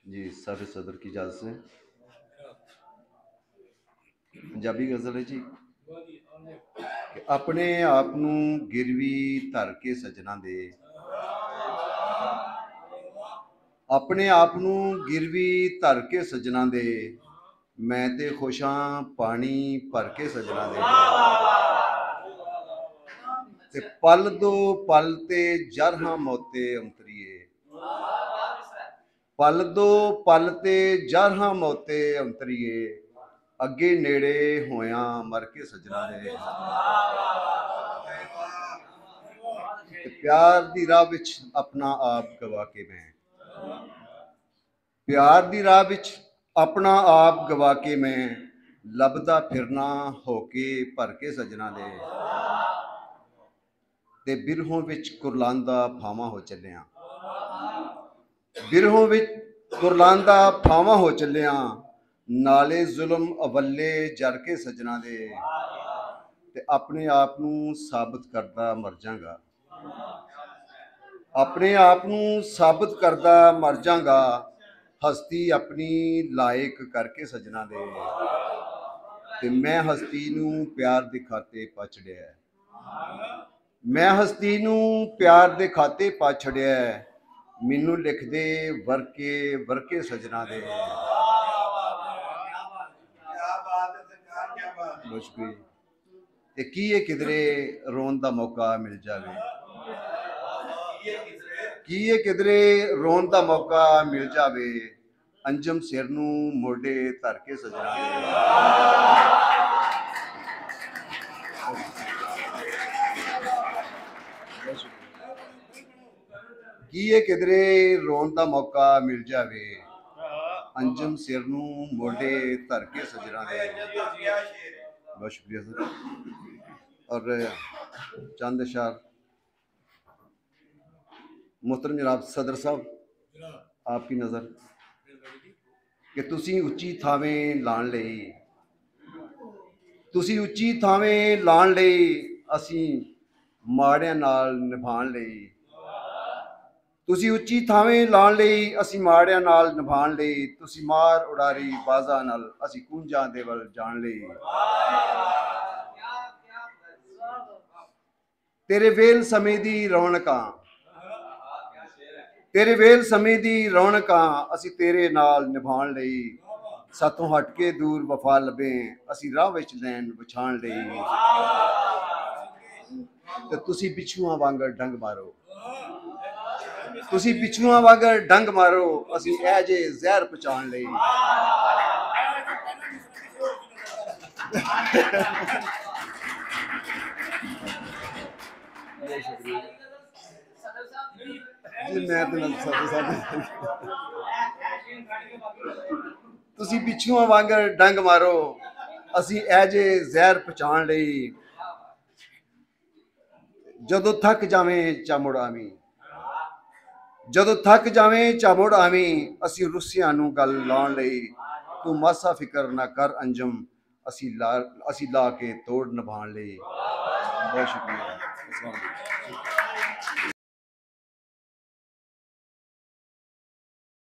जी सारे सदर की इजाज़त से पंजाबी गज़ल है जी कि अपने आप नूं गिरवी धर के सजना दे अपने आप नूं गिरवी धर के सजना दे मैं ते खुश हाँ पानी भर के सजना दे ते पल दो पल ते जर हाँ मोते अंतरीए पल दो पल ते जर हाँ मोते अंतरीए अगे नेड़े होया मर के सजना दे प्यार दी राह विच अपना आप गवा के मैं प्यार दी राह विच अपना आप गवा के मैं लभदा फिरना होके भर के सजना दे ते बिरहों विच कुरलांदा फावा हो चलिया बिरहों विच कुरलांदा फावा हो चलिया नाले जुल्म अवल्ले जर के सजना दे ते अपने आप नूं साबित करदा मर जांगा अपने आप नूं साबित करदा मर जांगा हस्ती अपनी लायक करके सजना दे ते मैं हस्ती नूं प्यार दे खाते पा छड़िया मैं हस्ती नूं प्यार दे खाते पा छड़िया मैनू लिख दे वरके वरके सजना दे मुश्किल ते की ये किधरे रोन दा मौका मिल जावे की ये किधरे रोन दा मौका मिल जावे अंजम सिर नूं मोढे धर के सजना की ये किधरे रोन दा मौका मिल जावे अंजम सिर नूं मोढे धर के सजना दे बहुत शुक्रिया सर और चंद अशार मोहतरम जनाब सदर साहब आपकी नज़र कि तुसी उच्ची थावें लाण लई तुसी उच्ची थावें लाण लई असीं माड़िਆਂ ਨਾਲ ਨਿਭਾਣ ਲਈ ਤੁਸੀਂ ਉੱਚੀ ਥਾਵੇਂ ਲਾਣ ਲਈ ਅਸੀਂ ਮਾੜਿਆਂ ਨਾਲ ਨਿਭਾਣ ਲਈ ਤੁਸੀਂ ਮਾਰ ਉਡਾਰੀ ਬਾਜ਼ਾਂ ਨਾਲ ਅਸੀਂ ਕੂੰਜਾਂ ਦੇ ਵੱਲ ਜਾਣ ਲਈ ਤੇਰੇ ਵੇਲ ਸਮੇਂ ਦੀ ਰੌਣਕਾਂ तेरे वेल समय दी रौनकां असी तेरे नाल निभाण लई सातों हट के दूर वफा लभे असी राह विच लैन विछाण लई ते तुसी पिछुआं वांगर डंग मारो तुसी पिछुआं वांगर डंग मारो असी ऐ जे जहर पहुंचाण लई तुसी पिछुआं वांगर डंग मारो असी ऐ जे जहर पहुंचाण लई जदों थक जावें चा मुड़ आवीं जदों थक जावें चा मुड़ आवीं असी रुस्सियां नूं गल लाउण लई तू मासा फिकर ना कर अंजम असी ला के तोड़ निभाण लई बहुत शुक्रिया।